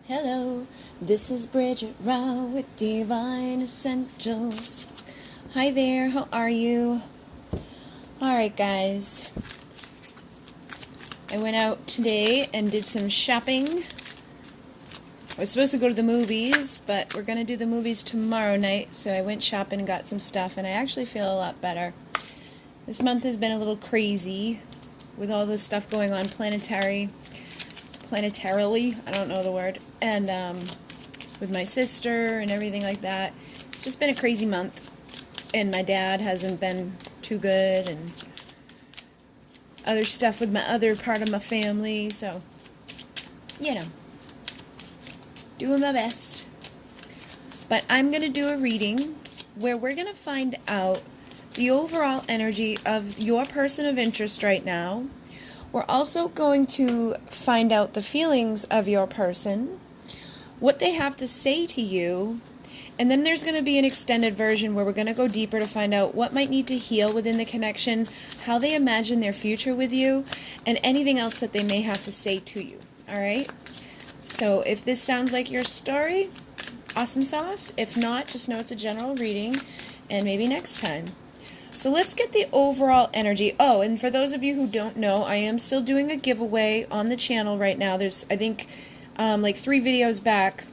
Hello, this is Bridget Rau with Divine Essentials. Hi there, how are you? Alright guys, I went out today and did some shopping. I was supposed to go to the movies, but we're going to do the movies tomorrow night, so I went shopping and got some stuff, and I actually feel a lot better. This month has been a little crazy with all this stuff going on planetarily, I don't know the word, and with my sister and everything like that. It's just been a crazy month, and my dad hasn't been too good, and other stuff with my other part of my family, so, you know, doing my best. But I'm going to do a reading where we're going to find out the overall energy of your person of interest right now. We're also going to find out the feelings of your person, what they have to say to you, and then there's going to be an extended version where we're going to go deeper to find out what might need to heal within the connection, how they imagine their future with you, and anything else that they may have to say to you. All right? So if this sounds like your story, awesome sauce. If not, just know it's a general reading, and maybe next time. So let's get the overall energy. Oh, and for those of you who don't know, I am still doing a giveaway on the channel right now. There's, I think, like 3 videos back,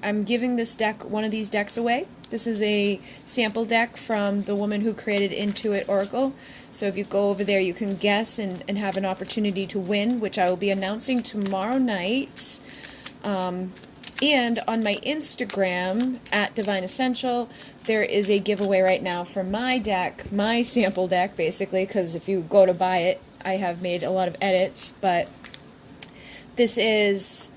I'm giving this deck, one of these decks away. This is a sample deck from the woman who created Intuit Oracle. So if you go over there, you can guess and have an opportunity to win, which I will be announcing tomorrow night. And on my Instagram, at Divine Essential, there is a giveaway right now for my deck, my sample deck, basically, because if you go to buy it, I have made a lot of edits, but this is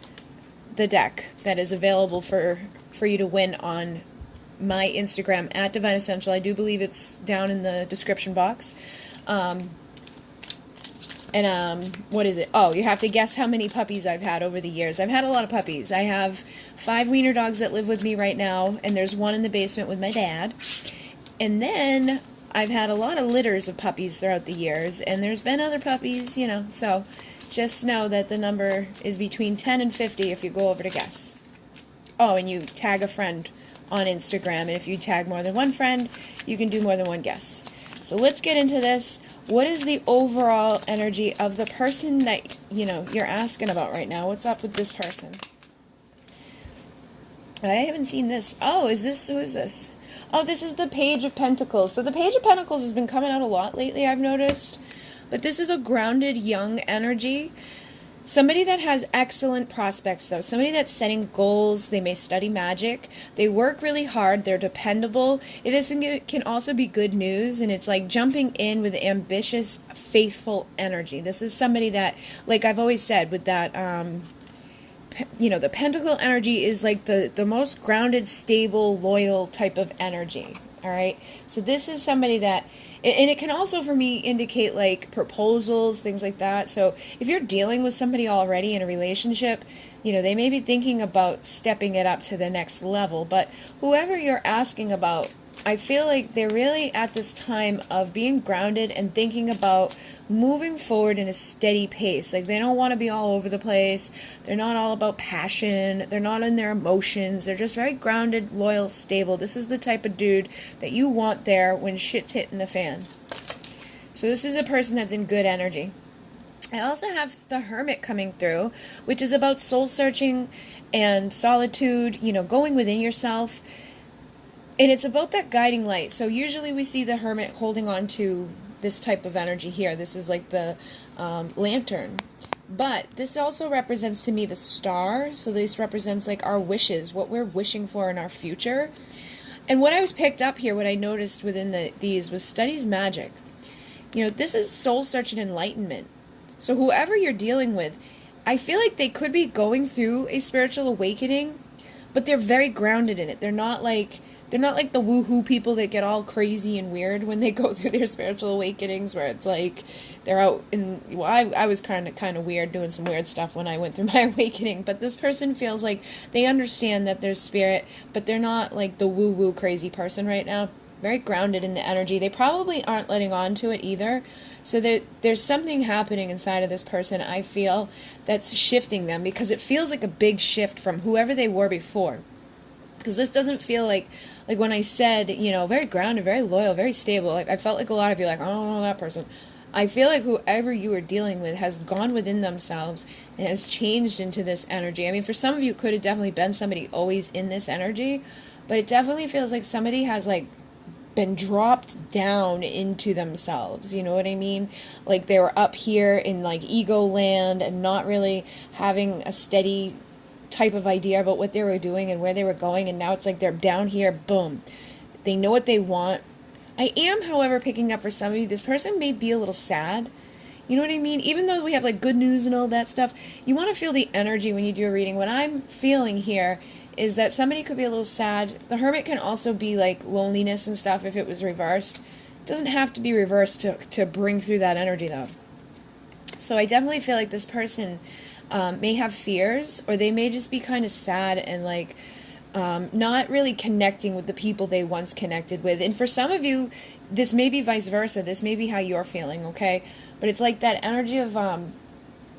the deck that is available for you to win on my Instagram, at Divine Essential. I do believe it's down in the description box. What is it? Oh, you have to guess how many puppies I've had over the years. I've had a lot of puppies. I have 5 wiener dogs that live with me right now, and there's one in the basement with my dad. And then I've had a lot of litters of puppies throughout the years, and there's been other puppies, you know, so just know that the number is between 10 and 50 if you go over to guess. Oh, and you tag a friend on Instagram, and if you tag more than one friend, you can do more than one guess. So let's get into this. What is the overall energy of the person that, you know, you're asking about right now? What's up with this person? I haven't seen this. Oh, who is this? Oh, this is the Page of Pentacles. So the Page of Pentacles has been coming out a lot lately, I've noticed. But this is a grounded, young energy. Somebody that has excellent prospects, though. Somebody that's setting goals. They may study magic. They work really hard. They're dependable. It can also be good news, and it's like jumping in with ambitious, faithful energy. This is somebody that, like I've always said, with that, you know, the pentacle energy is like the most grounded, stable, loyal type of energy. All right? So this is somebody that... And it can also, for me, indicate, like, proposals, things like that. So if you're dealing with somebody already in a relationship, you know, they may be thinking about stepping it up to the next level. But whoever you're asking about, I feel like they're really at this time of being grounded and thinking about moving forward in a steady pace. Like, they don't want to be all over the place. They're not all about passion. They're not in their emotions. They're just very grounded, loyal, stable. This is the type of dude that you want there when shit's hitting the fan. So this is a person that's in good energy. I also have the Hermit coming through, which is about soul searching and solitude, you know, going within yourself. And it's about that guiding light. So usually we see the Hermit holding on to this type of energy here. This is like the lantern. But this also represents to me the star. So this represents like our wishes, what we're wishing for in our future. And what I was picked up here, what I noticed within these was studies magic. You know, this is soul search and enlightenment. So whoever you're dealing with, I feel like they could be going through a spiritual awakening, but they're very grounded in it. They're not like the woohoo people that get all crazy and weird when they go through their spiritual awakenings, where it's like they're out in... Well, I was kind of weird, doing some weird stuff when I went through my awakening, but this person feels like they understand that there's spirit, but they're not like the woo-woo crazy person right now. Very grounded in the energy. They probably aren't letting on to it either. So there's something happening inside of this person, I feel, that's shifting them, because it feels like a big shift from whoever they were before. Because this doesn't feel like when I said, very grounded, very loyal, very stable. Like, I felt like a lot of you like, I don't know that person. I feel like whoever you are dealing with has gone within themselves and has changed into this energy. I mean, for some of you, it could have definitely been somebody always in this energy, but it definitely feels like somebody has been dropped down into themselves. You know what I mean? Like they were up here in ego land and not really having a steady type of idea about what they were doing and where they were going, and now it's like they're down here, boom. They know what they want. I am, however, picking up for some of you, this person may be a little sad. You know what I mean? Even though we have good news and all that stuff, you want to feel the energy when you do a reading. What I'm feeling here is that somebody could be a little sad. The Hermit can also be loneliness and stuff if it was reversed. It doesn't have to be reversed to bring through that energy, though. So I definitely feel like this person may have fears, or they may just be kind of sad and not really connecting with the people they once connected with. And for some of you, this may be vice versa. This may be how you're feeling, okay? But it's like that energy of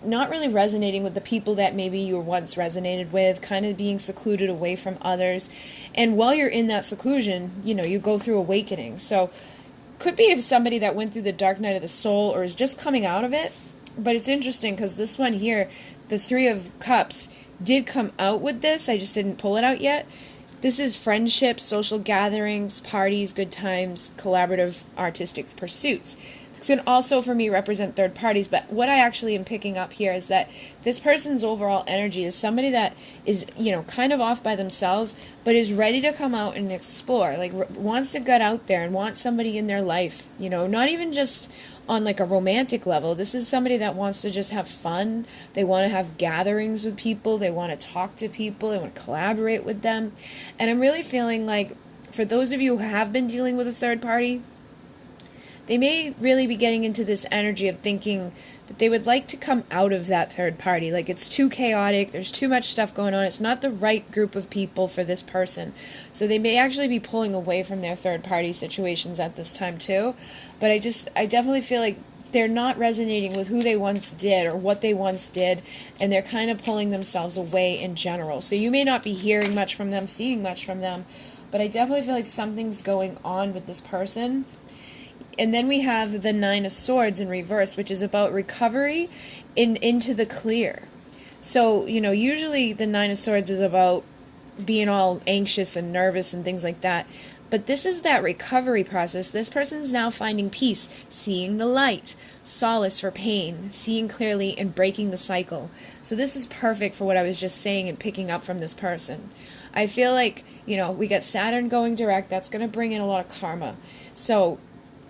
not really resonating with the people that maybe you were once resonated with, kind of being secluded away from others. And while you're in that seclusion, you go through awakening. So could be if somebody that went through the dark night of the soul or is just coming out of it. But it's interesting because this one here, the Three of Cups, did come out with this. I just didn't pull it out yet. This is friendships, social gatherings, parties, good times, collaborative artistic pursuits. This can also, for me, represent third parties. But what I actually am picking up here is that this person's overall energy is somebody that is, kind of off by themselves, but is ready to come out and explore. Wants to get out there and wants somebody in their life, not even just on a romantic level. This is somebody that wants to just have fun. They want to have gatherings with people. They want to talk to people. They want to collaborate with them. And I'm really feeling for those of you who have been dealing with a third party, they may really be getting into this energy of thinking that they would like to come out of that third party. It's too chaotic. There's too much stuff going on. It's not the right group of people for this person. So they may actually be pulling away from their third party situations at this time too. But I definitely feel like they're not resonating with who they once did or what they once did, and they're kind of pulling themselves away in general. So you may not be hearing much from them, seeing much from them, but I definitely feel like something's going on with this person. And then we have the Nine of Swords in reverse, which is about recovery into the clear. So, usually the Nine of Swords is about being all anxious and nervous and things like that. But this is that recovery process. This person's now finding peace, seeing the light, solace for pain, seeing clearly, and breaking the cycle. So this is perfect for what I was just saying and picking up from this person. I feel like, we got Saturn going direct. That's going to bring in a lot of karma. So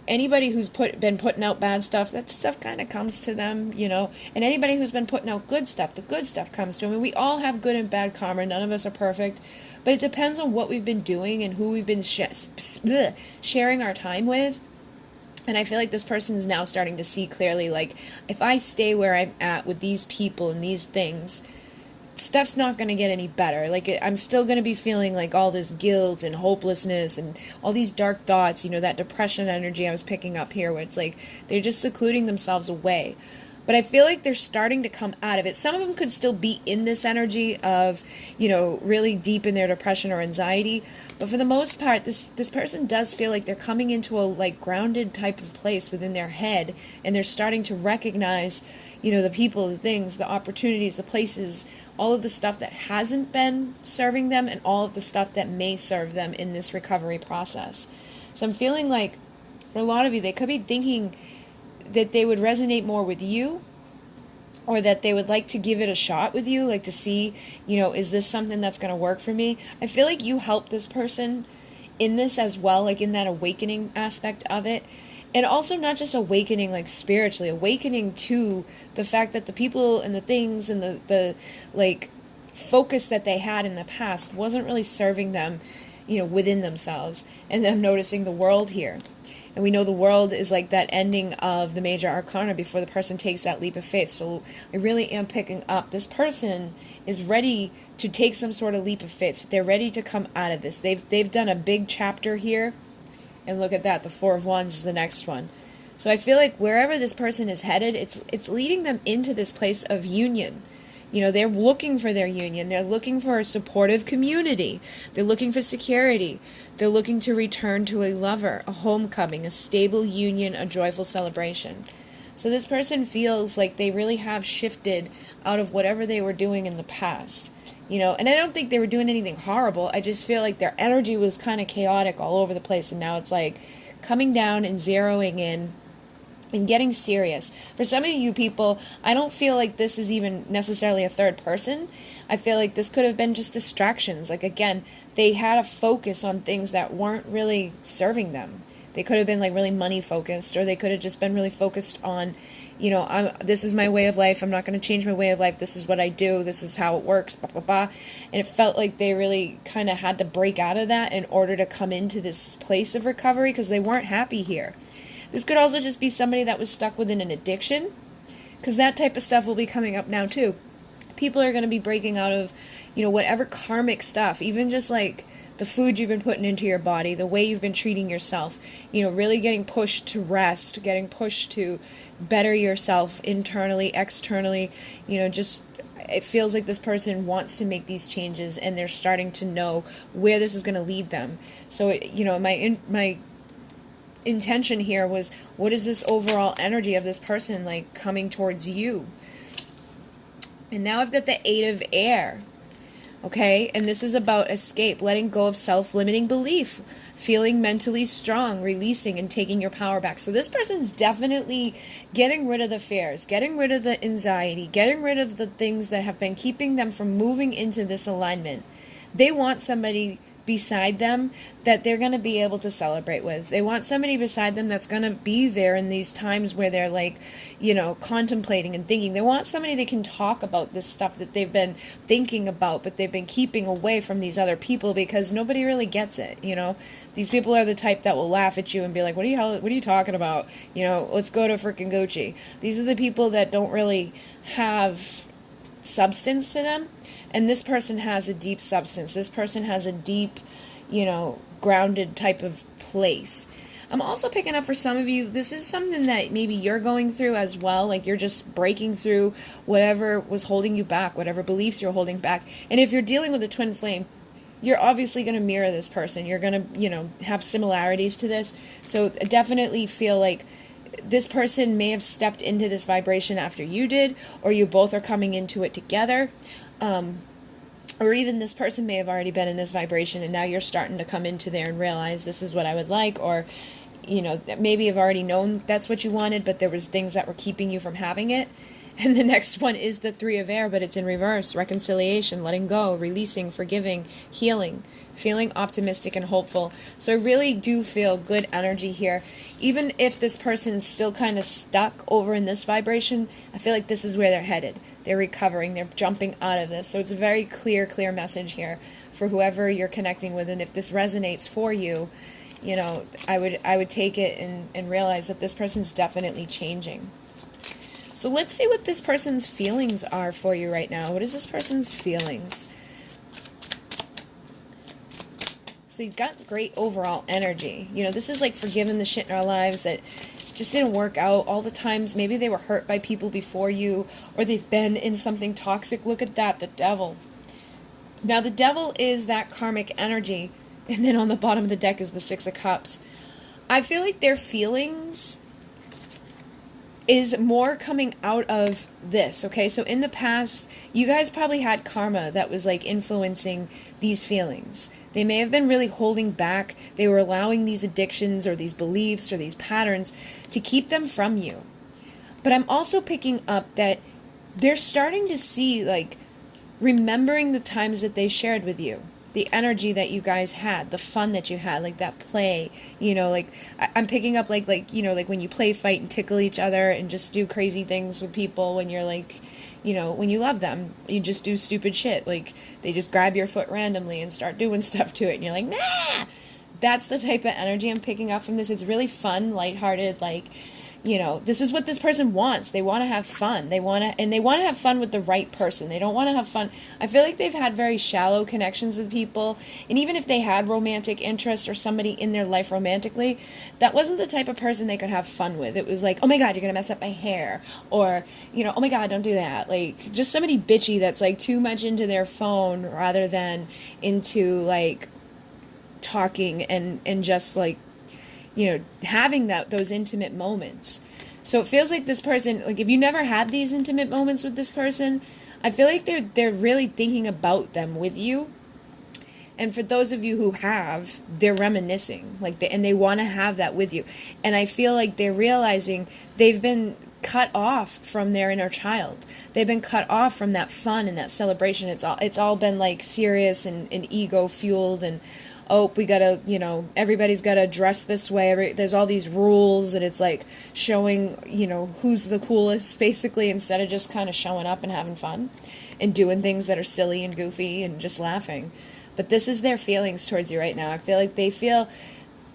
anybody who's been putting out bad stuff, that stuff kind of comes to them, And anybody who's been putting out good stuff, the good stuff comes to them. And we all have good and bad karma. None of us are perfect. But it depends on what we've been doing and who we've been sharing our time with. And I feel like this person is now starting to see clearly, if I stay where I'm at with these people and these things, stuff's not going to get any better. I'm still going to be feeling all this guilt and hopelessness and all these dark thoughts, that depression energy I was picking up here, where it's they're just secluding themselves away. But I feel like they're starting to come out of it. Some of them could still be in this energy of, really deep in their depression or anxiety. But for the most part, this person does feel like they're coming into a grounded type of place within their head. And they're starting to recognize, the people, the things, the opportunities, the places, all of the stuff that hasn't been serving them and all of the stuff that may serve them in this recovery process. So I'm feeling for a lot of you, they could be thinking that they would resonate more with you, or that they would like to give it a shot with you, to see, is this something that's going to work for me? I feel like you help this person in this as well, in that awakening aspect of it. And also not just awakening spiritually, awakening to the fact that the people and the things and the focus that they had in the past wasn't really serving them, within themselves. And them noticing the world here. And we know the world is that ending of the major arcana before the person takes that leap of faith. So I really am picking up this person is ready to take some sort of leap of faith. They're ready to come out of this. They've done a big chapter here. And look at that, the Four of Wands is the next one. So I feel like wherever this person is headed, it's leading them into this place of union. You know, they're looking for their union. They're looking for a supportive community. They're looking for security. They're looking to return to a lover, a homecoming, a stable union, a joyful celebration. So this person feels like they really have shifted out of whatever they were doing in the past. You know, and I don't think they were doing anything horrible. I just feel like their energy was kind of chaotic all over the place. And now it's like coming down and zeroing in and getting serious. For some of you people, I don't feel like this is even necessarily a third person. I feel like this could have been just distractions. Like, again, they had a focus on things that weren't really serving them. They could have been like really money focused, or they could have just been really focused on, you know, this is my way of life. I'm not going to change my way of life. This is what I do. This is how it works, blah, blah, blah. And it felt like they really kind of had to break out of that in order to come into this place of recovery, because they weren't happy here. This could also just be somebody that was stuck within an addiction, because that type of stuff will be coming up now too. People are going to be breaking out of, you know, whatever karmic stuff, even just like the food you've been putting into your body, the way you've been treating yourself, you know, really getting pushed to rest, getting pushed to better yourself internally, externally, you know, just it feels like this person wants to make these changes, and they're starting to know where this is going to lead them. So, you know, my intention here was, what is this overall energy of this person like coming towards you? And now I've got the Eight of Air. Okay, and this is about escape, letting go of self-limiting belief, feeling mentally strong, releasing and taking your power back. So this person's definitely getting rid of the fears, getting rid of the anxiety, getting rid of the things that have been keeping them from moving into this alignment. They want somebody beside them that they're going to be able to celebrate with. They want somebody beside them that's going to be there in these times where they're like, you know, contemplating and thinking. They want somebody they can talk about this stuff that they've been thinking about, but they've been keeping away from these other people because nobody really gets it, you know. These people are the type that will laugh at you and be like, what are you talking about? You know, let's go to freaking Gucci. These are the people that don't really have substance to them. And this person has a deep substance. This person has a deep, you know, grounded type of place. I'm also picking up for some of you, this is something that maybe you're going through as well. Like you're just breaking through whatever was holding you back, whatever beliefs you're holding back. And if you're dealing with a twin flame, you're obviously going to mirror this person. You're going to, you know, have similarities to this. So definitely feel like this person may have stepped into this vibration after you did, or you both are coming into it together. Or even this person may have already been in this vibration and now you're starting to come into there and realize this is what I would like, or, you know, maybe you've already known that's what you wanted, but there was things that were keeping you from having it. And the next one is the Three of Air, but it's in reverse: reconciliation, letting go, releasing, forgiving, healing, feeling optimistic and hopeful. So I really do feel good energy here. Even if this person's still kind of stuck over in this vibration, I feel like this is where they're headed. They're recovering. They're jumping out of this. So it's a very clear message here for whoever you're connecting with. And if this resonates for you, you know, I would take it and realize that this person's definitely changing. So let's see what this person's feelings are for you right now. What is this person's feelings? So you've got great overall energy. You know, this is like forgiving the shit in our lives that just didn't work out. All the times maybe they were hurt by people before you, or they've been in something toxic. Look at that, the devil. Now the devil is that karmic energy, and then on the bottom of the deck is the Six of Cups. I feel like their feelings is more coming out of this, okay? So in the past, you guys probably had karma that was like influencing these feelings. They may have been really holding back. They were allowing these addictions or these beliefs or these patterns to keep them from you. But I'm also picking up that they're starting to see, like, remembering the times that they shared with you, the energy that you guys had, the fun that you had, like that play, you know, like I'm picking up like, you know, like when you play fight and tickle each other and just do crazy things with people when you're like, you know, when you love them, you just do stupid shit. Like they just grab your foot randomly and start doing stuff to it. And you're like, nah, that's the type of energy I'm picking up from this. It's really fun, lighthearted, like, This is what this person wants. They want to have fun. They want to have fun with the right person. They don't want to have fun. I feel like they've had very shallow connections with people. And even if they had romantic interest or somebody in their life romantically, that wasn't the type of person they could have fun with. It was like, oh my God, you're going to mess up my hair. Or, oh my God, don't do that. Like, just somebody bitchy that's like too much into their phone rather than into like talking and just like, having those intimate moments. So it feels like this person, like if you never had these intimate moments with this person, I feel like they're really thinking about them with you. And for those of you who have, they're reminiscing, and they want to have that with you. And I feel like they're realizing they've been cut off from their inner child. They've been cut off from that fun and that celebration. It's all been like serious and ego fueled and we gotta, everybody's gotta dress this way. There's all these rules, and it's like showing, who's the coolest, basically, instead of just kind of showing up and having fun and doing things that are silly and goofy and just laughing. But this is their feelings towards you right now. I feel like they feel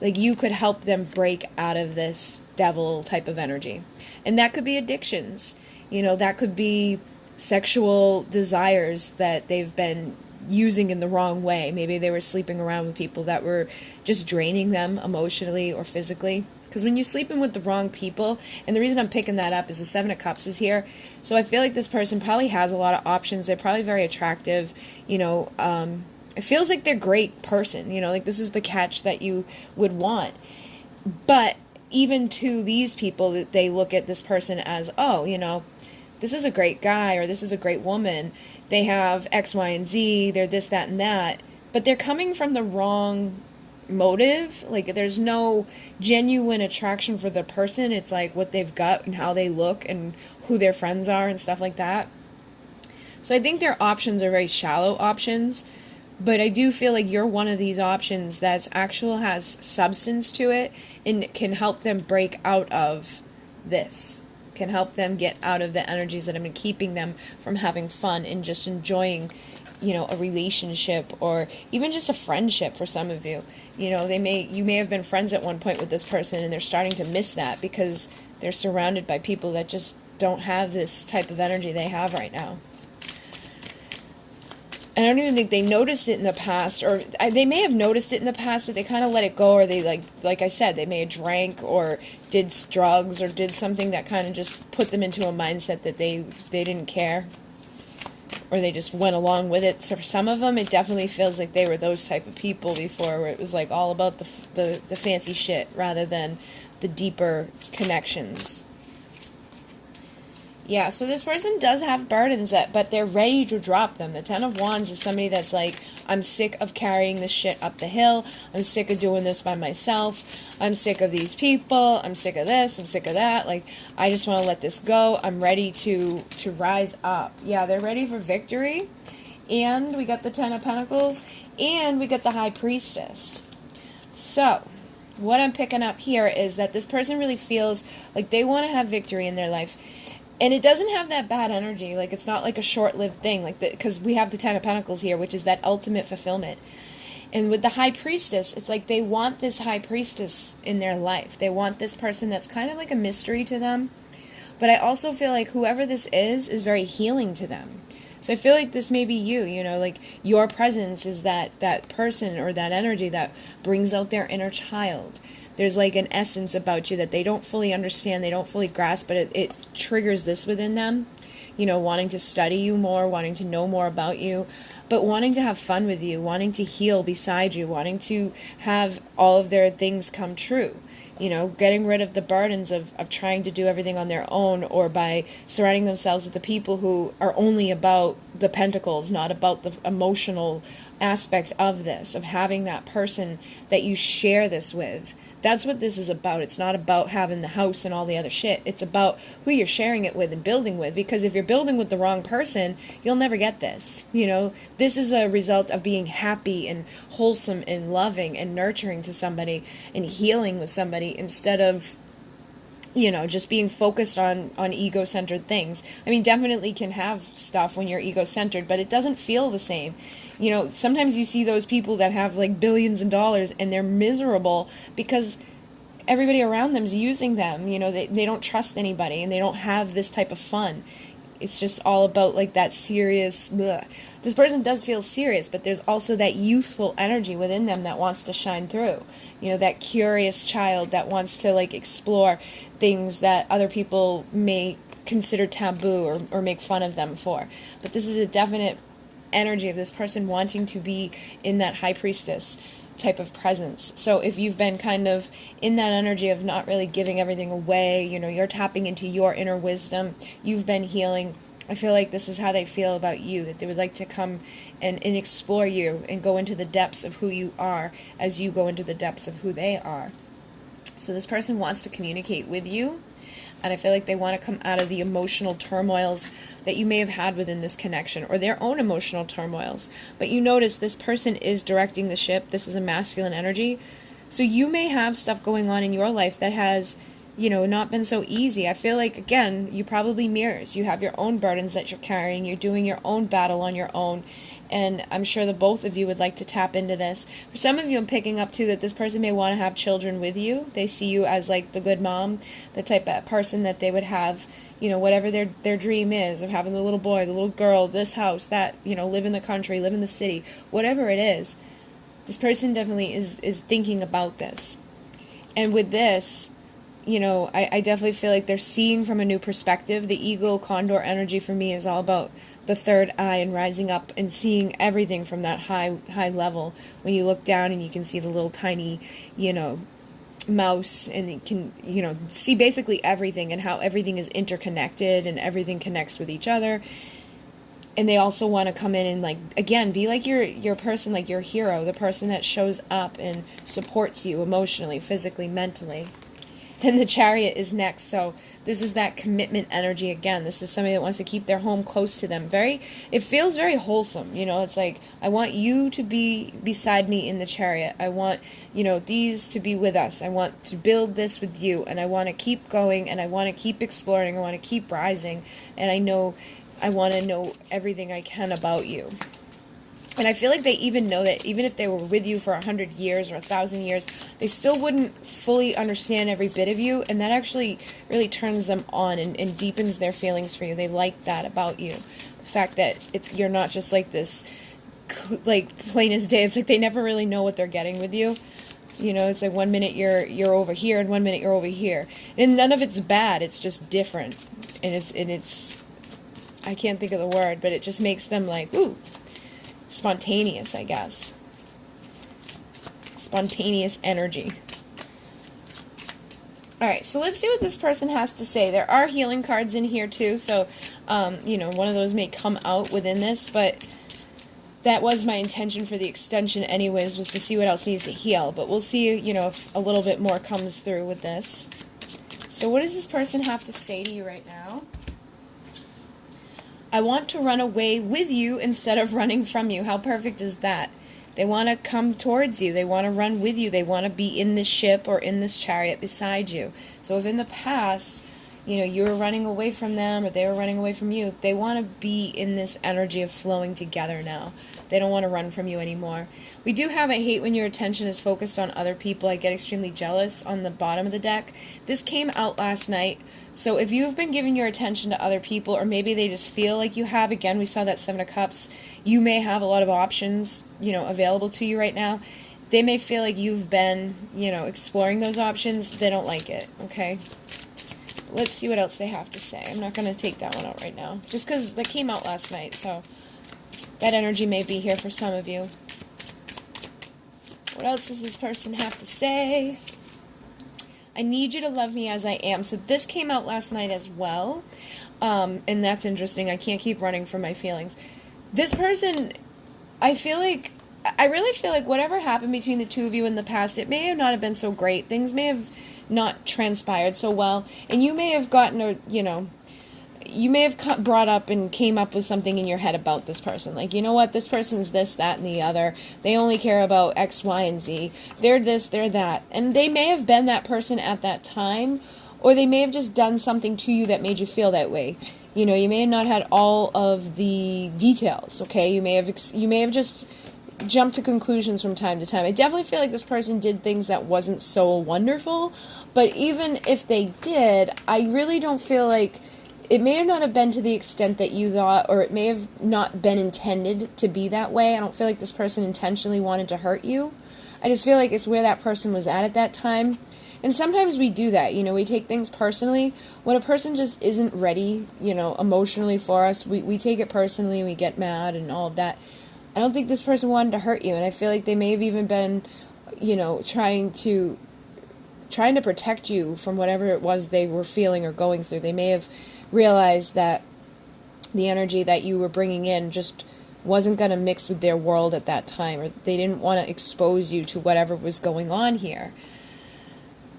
like you could help them break out of this devil type of energy. And that could be addictions. That could be sexual desires that they've been using in the wrong way. Maybe they were sleeping around with people that were just draining them emotionally or physically. Because when you're sleeping with the wrong people, and the reason I'm picking that up is the Seven of Cups is here. So I feel like this person probably has a lot of options. They're probably very attractive. It feels like they're a great person. Like this is the catch that you would want. But even to these people, they look at this person as, this is a great guy or this is a great woman. They have X, Y, and Z. They're this, that, and that. But they're coming from the wrong motive. Like there's no genuine attraction for the person. It's like what they've got and how they look and who their friends are and stuff like that. So I think their options are very shallow options. But I do feel like you're one of these options that's has substance to it and can help them break out of this. Can help them get out of the energies that have been keeping them from having fun and just enjoying, a relationship or even just a friendship for some of you. You may have been friends at one point with this person and they're starting to miss that because they're surrounded by people that just don't have this type of energy they have right now. I don't even think they noticed it in the past, or they may have noticed it in the past, but they kind of let it go, or they, like I said, they may have drank or did drugs or did something that kind of just put them into a mindset that they didn't care, or they just went along with it. So for some of them, it definitely feels like they were those type of people before, where it was like all about the fancy shit rather than the deeper connections. Yeah, so this person does have burdens, but they're ready to drop them. The Ten of Wands is somebody that's like, I'm sick of carrying this shit up the hill. I'm sick of doing this by myself. I'm sick of these people. I'm sick of this. I'm sick of that. Like, I just want to let this go. I'm ready to rise up. Yeah, they're ready for victory. And we got the Ten of Pentacles. And we got the High Priestess. So, what I'm picking up here is that this person really feels like they want to have victory in their life. And it doesn't have that bad energy. Like, it's not like a short-lived thing. Like, because we have the Ten of Pentacles here, which is that ultimate fulfillment. And with the High Priestess, it's like they want this High Priestess in their life. They want this person that's kind of like a mystery to them. But I also feel like whoever this is very healing to them. So I feel like this may be you, like your presence is that person or that energy that brings out their inner child. There's like an essence about you that they don't fully understand, they don't fully grasp, but it triggers this within them, wanting to study you more, wanting to know more about you, but wanting to have fun with you, wanting to heal beside you, wanting to have all of their things come true, getting rid of the burdens of trying to do everything on their own, or by surrounding themselves with the people who are only about the pentacles, not about the emotional aspect of this, of having that person that you share this with. That's what this is about. It's not about having the house and all the other shit. It's about who you're sharing it with and building with. Because if you're building with the wrong person, you'll never get this. This is a result of being happy and wholesome and loving and nurturing to somebody and healing with somebody instead of, just being focused on ego-centered things. I mean, definitely can have stuff when you're ego-centered, but it doesn't feel the same. Sometimes you see those people that have like billions of dollars and they're miserable because everybody around them is using them. You know, they don't trust anybody, and they don't have this type of fun. It's just all about like that serious, bleh. This person does feel serious, but there's also that youthful energy within them that wants to shine through. You know, that curious child that wants to like explore things that other people may consider taboo or make fun of them for. But this is a definite energy of this person wanting to be in that high priestess type of presence. So if you've been kind of in that energy of not really giving everything away, you know, you're tapping into your inner wisdom, you've been healing, I feel like this is how they feel about you, that they would like to come and explore you and go into the depths of who you are as you go into the depths of who they are. So this person wants to communicate with you, and I feel like they want to come out of the emotional turmoils that you may have had within this connection, or their own emotional turmoils. But you notice this person is directing the ship. This is a masculine energy. So you may have stuff going on in your life that has, you know, not been so easy. I feel like, again, you probably mirrors. You have your own burdens that you're carrying. You're doing your own battle on your own. And I'm sure that both of you would like to tap into this. For some of you, I'm picking up, too, that this person may want to have children with you. They see you as, like, the good mom, the type of person that they would have, you know, whatever their dream is, of having the little boy, the little girl, this house, that, you know, live in the country, live in the city, whatever it is. This person definitely is thinking about this. And with this, you know, I definitely feel like they're seeing from a new perspective. The eagle condor energy for me is all about the third eye and rising up and seeing everything from that high level. When you look down and you can see the little tiny, you know, mouse, and you can, you know, see basically everything and how everything is interconnected and everything connects with each other. And they also want to come in and, like, again, be like your person, like your hero, the person that shows up and supports you emotionally, physically, mentally. And the Chariot is next, so this is that commitment energy again. This is somebody that wants to keep their home close to them. It feels very wholesome, you know. It's like, I want you to be beside me in the Chariot. I want, you know, these to be with us. I want to build this with you, and I want to keep going, and I want to keep exploring. I want to keep rising, and I want to know everything I can about you. And I feel like they even know that even if they were with you for 100 years or 1,000 years, they still wouldn't fully understand every bit of you. And that actually really turns them on and deepens their feelings for you. They like that about you. The fact that you're not just like this, like, plain as day. It's like they never really know what they're getting with you. You know, it's like 1 minute you're over here and 1 minute you're over here. And none of it's bad. It's just different. And it's I can't think of the word, but it just makes them like, ooh, spontaneous, I guess. Spontaneous energy. Alright, so let's see what this person has to say. There are healing cards in here too, so, you know, one of those may come out within this, but that was my intention for the extension anyways, was to see what else needs to heal. But we'll see, you know, if a little bit more comes through with this. So what does this person have to say to you right now? I want to run away with you instead of running from you. How perfect is that? They want to come towards you. They want to run with you. They want to be in this ship or in this chariot beside you. So if in the past, you know, you were running away from them or they were running away from you, they want to be in this energy of flowing together now. They don't want to run from you anymore. We do have I hate when your attention is focused on other people. I get extremely jealous on the bottom of the deck. This came out last night. So if you've been giving your attention to other people, or maybe they just feel like you have, again, we saw that Seven of Cups, you may have a lot of options, you know, available to you right now. They may feel like you've been, you know, exploring those options. They don't like it, okay? Let's see what else they have to say. I'm not going to take that one out right now, just because that came out last night, so that energy may be here for some of you. What else does this person have to say? I need you to love me as I am. So this came out last night as well. And that's interesting. I can't keep running from my feelings. This person, I really feel like whatever happened between the two of you in the past, it may have not have been so great. Things may have not transpired so well. And you may have gotten you may have brought up and came up with something in your head about this person. Like, you know what, this person's this, that, and the other. They only care about X, Y, and Z. They're this, they're that. And they may have been that person at that time, or they may have just done something to you that made you feel that way. You know, you may have not had all of the details, okay? You may have just jump to conclusions from time to time. I definitely feel like this person did things that wasn't so wonderful, but even if they did, I really don't feel like it may not have been to the extent that you thought, or it may have not been intended to be that way. I don't feel like this person intentionally wanted to hurt you. I just feel like it's where that person was at that time. And sometimes we do that, we take things personally. When a person just isn't ready, emotionally for us, we take it personally, we get mad and all of that. I don't think this person wanted to hurt you, and I feel like they may have even been, trying to protect you from whatever it was they were feeling or going through. They may have realized that the energy that you were bringing in just wasn't going to mix with their world at that time, or they didn't want to expose you to whatever was going on here.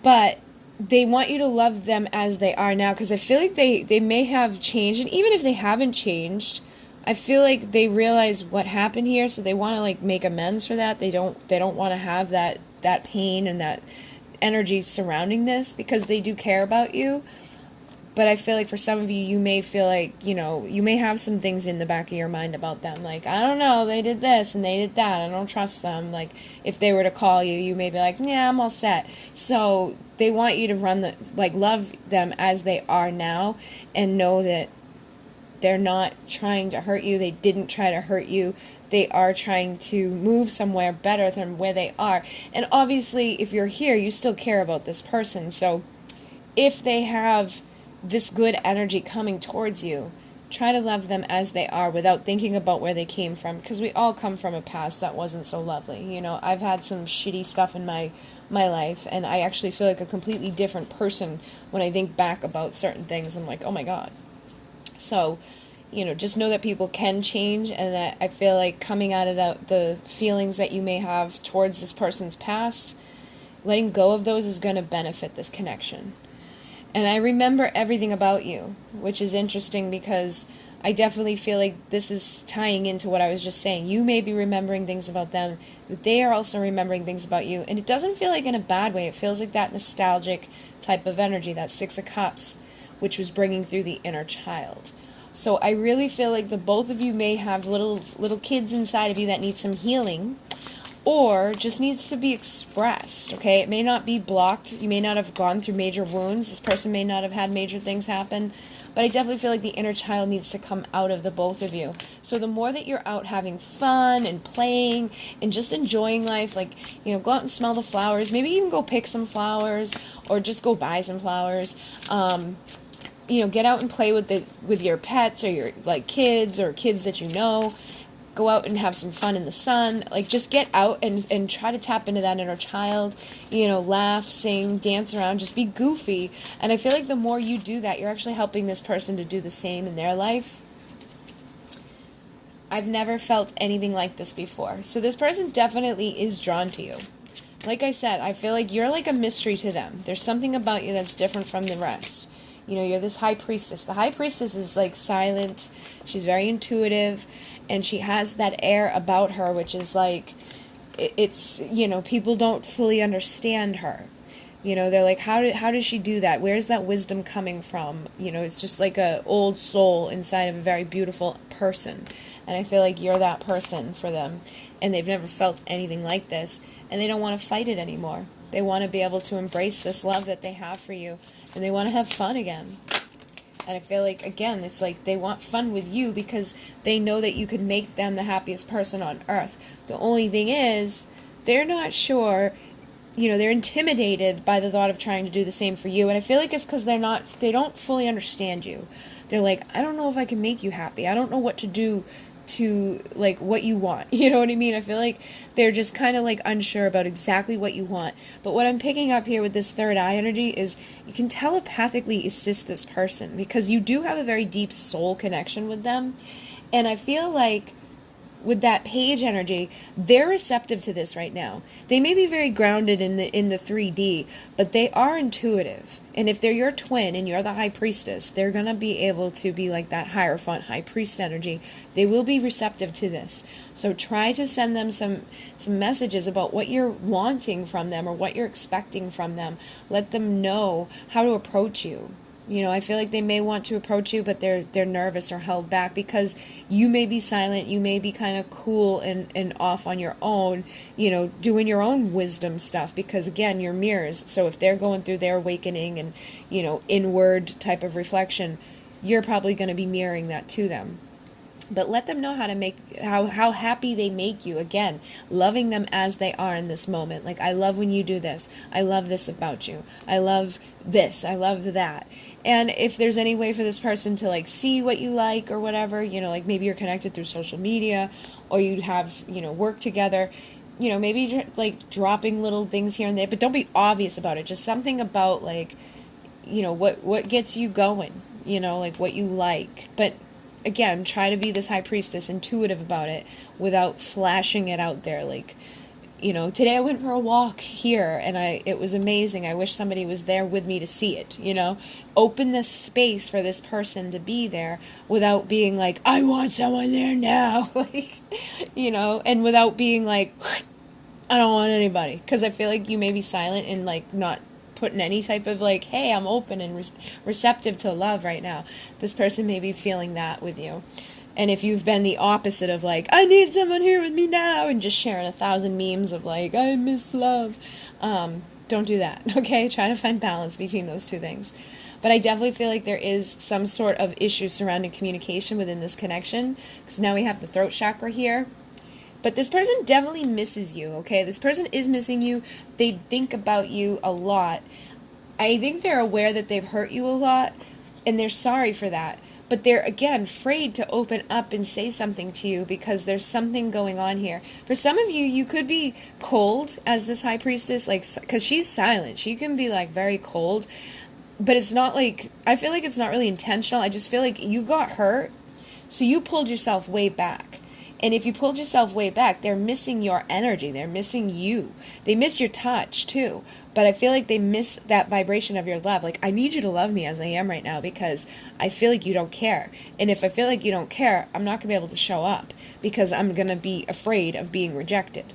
But they want you to love them as they are now, because I feel like they may have changed, and even if they haven't changed, I feel like they realize what happened here, so they want to make amends for that. They don't want to have that pain and that energy surrounding this, because they do care about you. But I feel like for some of you, you may feel like, you may have some things in the back of your mind about them. Like, I don't know, they did this and they did that. I don't trust them. Like, if they were to call you, you may be like, yeah, I'm all set. So they want you to love them as they are now, and know that they're not trying to hurt you. They didn't try to hurt you. They are trying to move somewhere better than where they are. And obviously, if you're here, you still care about this person. So if they have this good energy coming towards you, try to love them as they are without thinking about where they came from, because we all come from a past that wasn't so lovely. I've had some shitty stuff in my life, and I actually feel like a completely different person when I think back about certain things. I'm like, oh my God. So, just know that people can change, and that I feel like coming out of the feelings that you may have towards this person's past, letting go of those is going to benefit this connection. And I remember everything about you, which is interesting, because I definitely feel like this is tying into what I was just saying. You may be remembering things about them, but they are also remembering things about you. And it doesn't feel like in a bad way. It feels like that nostalgic type of energy, that Six of Cups, which was bringing through the inner child. So I really feel like the both of you may have little kids inside of you that need some healing, or just needs to be expressed, okay? It may not be blocked. You may not have gone through major wounds. This person may not have had major things happen, but I definitely feel like the inner child needs to come out of the both of you. So the more that you're out having fun and playing and just enjoying life, go out and smell the flowers, maybe even go pick some flowers, or just go buy some flowers, get out and play with your pets, or your kids, or kids that you know. Go out and have some fun in the sun. Just get out and try to tap into that inner child. Laugh, sing, dance around, just be goofy. And I feel like the more you do that, you're actually helping this person to do the same in their life. I've never felt anything like this before. So this person definitely is drawn to you. Like I said, I feel like you're like a mystery to them. There's something about you that's different from the rest. You're this high priestess. The high priestess is silent. She's very intuitive, and she has that air about her, which is it's people don't fully understand her. They're like, how does she do that? Where's that wisdom coming from? It's just like a old soul inside of a very beautiful person. And I feel like you're that person for them, and they've never felt anything like this, and they don't want to fight it anymore. They want to be able to embrace this love that they have for you, and they want to have fun again. And I feel like, again, it's they want fun with you because they know that you could make them the happiest person on earth. The only thing is, they're not sure, they're intimidated by the thought of trying to do the same for you. And I feel like it's because they don't fully understand you. They're like, I don't know if I can make you happy. I don't know what to do to what you want. You know what I mean? I feel like they're just kind of unsure about exactly what you want. But what I'm picking up here with this third eye energy is you can telepathically assist this person, because you do have a very deep soul connection with them. And I feel like with that page energy, they're receptive to this right now. They may be very grounded in the 3D, but they are intuitive. And if they're your twin and you're the high priestess, they're going to be able to be like that Hierophant, high priest energy. They will be receptive to this. So try to send them some messages about what you're wanting from them or what you're expecting from them. Let them know how to approach you. You know, I feel like they may want to approach you, but they're nervous or held back because you may be silent, you may be kind of cool and off on your own, you know, doing your own wisdom stuff, because again, you're mirrors. So if they're going through their awakening and, you know, inward type of reflection, you're probably going to be mirroring that to them. But let them know how to make, how happy they make you. Again, loving them as they are in this moment. Like, I love when you do this. I love this about you. I love this. I love that. And if there's any way for this person to like see what you like or whatever, you know, like maybe you're connected through social media or you have, you know, work together, you know, maybe like dropping little things here and there, but don't be obvious about it. Just something about like, you know, what gets you going, you know, like what you like. But again, try to be this high priestess, intuitive about it without flashing it out there. Like, you know, today I went for a walk here and it was amazing. I wish somebody was there with me to see it, you know. Open this space for this person to be there without being like, I want someone there now. Like, you know, and without being like, I don't want anybody. Because I feel like you may be silent and like not putting any type of like, hey, I'm open and receptive to love right now. This person may be feeling that with you. And if you've been the opposite of like, I need someone here with me now, and just sharing 1,000 memes of like, I miss love, don't do that, okay? Try to find balance between those two things. But I definitely feel like there is some sort of issue surrounding communication within this connection, because now we have the throat chakra here. But this person definitely misses you, okay? This person is missing you. They think about you a lot. I think they're aware that they've hurt you a lot, and they're sorry for that. But they're, again, afraid to open up and say something to you because there's something going on here. For some of you, you could be cold as this high priestess, like, because she's silent. She can be, like, very cold. But it's not, like, I feel like it's not really intentional. I just feel like you got hurt, so you pulled yourself way back. And if you pulled yourself way back, they're missing your energy. They're missing you. They miss your touch, too. But I feel like they miss that vibration of your love. Like, I need you to love me as I am right now because I feel like you don't care. And if I feel like you don't care, I'm not going to be able to show up because I'm going to be afraid of being rejected.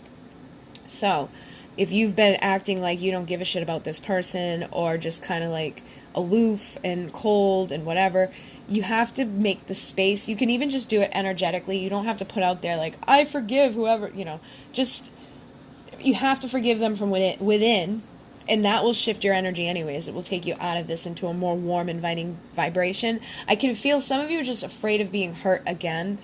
So, if you've been acting like you don't give a shit about this person or just kind of like aloof and cold and whatever, you have to make the space. You can even just do it energetically. You don't have to put out there like, I forgive whoever, you know, just, you have to forgive them from within, and that will shift your energy anyways. It will take you out of this into a more warm, inviting vibration. I can feel some of you are just afraid of being hurt again.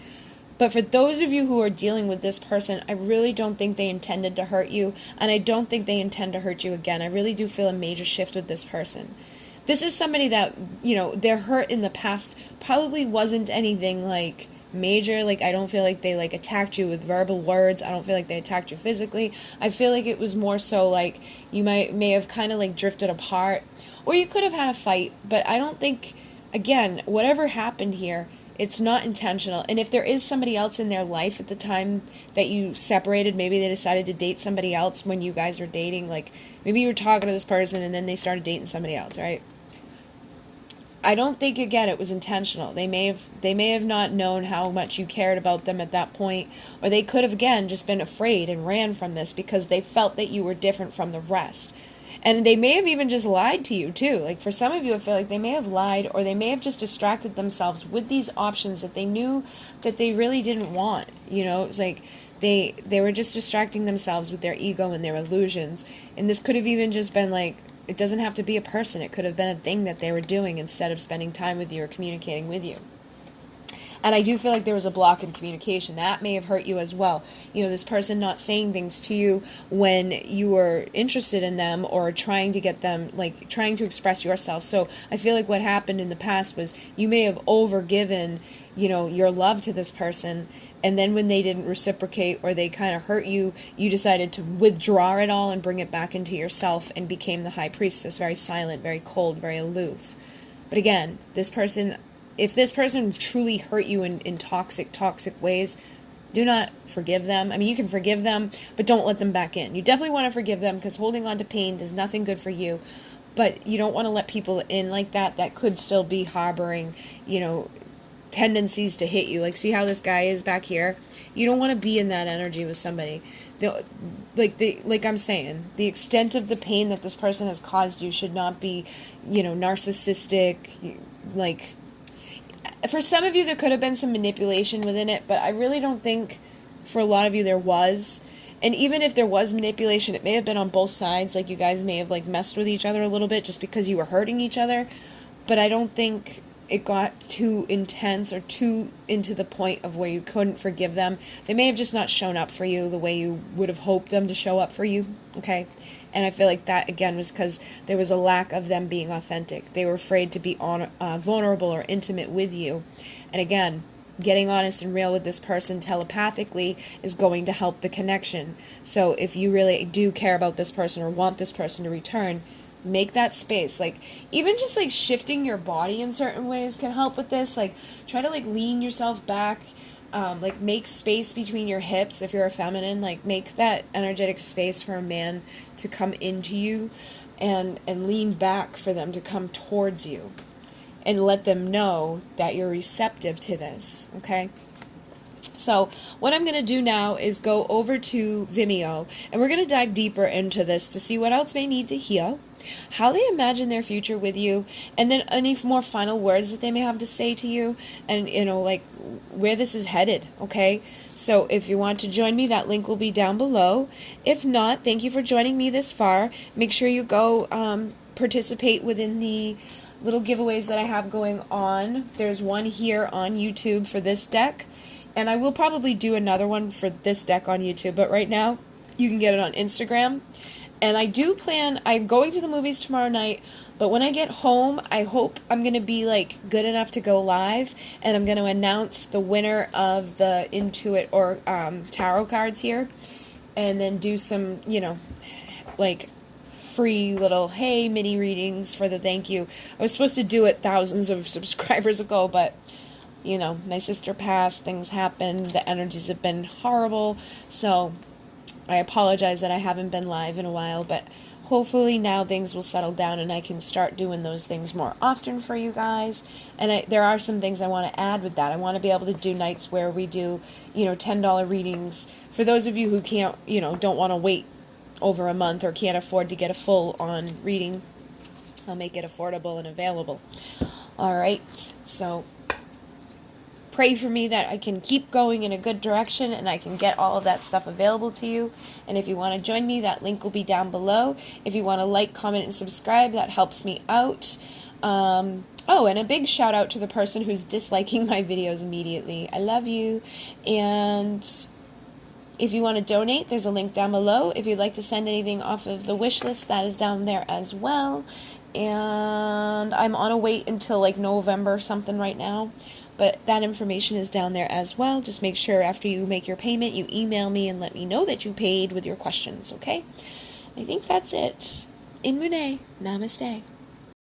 But for those of you who are dealing with this person, I really don't think they intended to hurt you, and I don't think they intend to hurt you again. I really do feel a major shift with this person. This is somebody that, you know, their hurt in the past probably wasn't anything like major. Like, I don't feel like they like attacked you with verbal words. I don't feel like they attacked you physically. I feel like it was more so like you may have kind of like drifted apart, or you could have had a fight. But I don't think, again, whatever happened here, it's not intentional. And if there is somebody else in their life at the time that you separated, maybe they decided to date somebody else when you guys were dating. Like, maybe you were talking to this person and then they started dating somebody else, right? I don't think, again, it was intentional. They may have not known how much you cared about them at that point, or they could have, again, just been afraid and ran from this because they felt that you were different from the rest. And they may have even just lied to you, too. Like, for some of you, I feel like they may have lied, or they may have just distracted themselves with these options that they knew that they really didn't want. You know, it was like they were just distracting themselves with their ego and their illusions. And this could have even just been like, it doesn't have to be a person. It could have been a thing that they were doing instead of spending time with you or communicating with you. And I do feel like there was a block in communication. That may have hurt you as well. You know, this person not saying things to you when you were interested in them or trying to get them, like, trying to express yourself. So I feel like what happened in the past was you may have overgiven, you know, your love to this person, and then when they didn't reciprocate or they kind of hurt you, you decided to withdraw it all and bring it back into yourself and became the high priestess, very silent, very cold, very aloof. But again, this person, if this person truly hurt you in toxic ways, do not forgive them. I mean, you can forgive them, but don't let them back in. You definitely want to forgive them because holding on to pain does nothing good for you. But you don't want to let people in like that could still be harboring, you know, tendencies to hit you. Like, see how this guy is back here? You don't want to be in that energy with somebody. Like I'm saying, the extent of the pain that this person has caused you should not be, narcissistic. Like, for some of you, there could have been some manipulation within it, but I really don't think for a lot of you there was. And even if there was manipulation, it may have been on both sides. Like, you guys may have, like, messed with each other a little bit just because you were hurting each other. But I don't think it got too intense or too into the point of where you couldn't forgive them. They may have just not shown up for you the way you would have hoped them to show up for you, okay? And I feel like that, again, was because there was a lack of them being authentic. They were afraid to be vulnerable or intimate with you. And again, getting honest and real with this person telepathically is going to help the connection. So if you really do care about this person or want this person to return, make that space. Like, even just like shifting your body in certain ways can help with this. Like, try to like lean yourself back, like make space between your hips. If you're a feminine, like make that energetic space for a man to come into you, and lean back for them to come towards you, and let them know that you're receptive to this, okay? So what I'm going to do now is go over to Vimeo, and we're going to dive deeper into this to see what else may need to heal, how they imagine their future with you, and then any more final words that they may have to say to you, and, like where this is headed, okay? So if you want to join me, that link will be down below. If not, thank you for joining me this far. Make sure you go participate within the little giveaways that I have going on. There's one here on YouTube for this deck, and I will probably do another one for this deck on YouTube, but right now you can get it on Instagram. And I do plan, I'm going to the movies tomorrow night, but when I get home, I hope I'm going to be like good enough to go live, and I'm going to announce the winner of the Intuit or tarot cards here, and then do some, like free little, hey, mini readings for the thank you. I was supposed to do it thousands of subscribers ago, but, my sister passed, things happened, the energies have been horrible, so I apologize that I haven't been live in a while, but hopefully now things will settle down and I can start doing those things more often for you guys. And there are some things I want to add with that. I want to be able to do nights where we do, $10 readings. For those of you who can't, don't want to wait over a month or can't afford to get a full-on reading, I'll make it affordable and available. All right, so pray for me that I can keep going in a good direction and I can get all of that stuff available to you. And if you want to join me, that link will be down below. If you want to like, comment, and subscribe, that helps me out. Oh, and a big shout out to the person who's disliking my videos immediately. I love you. And if you want to donate, there's a link down below. If you'd like to send anything off of the wish list, that is down there as well. And I'm on a wait until like November or something right now. But that information is down there as well. Just make sure after you make your payment, you email me and let me know that you paid with your questions, okay? I think that's it. In Mune. Namaste.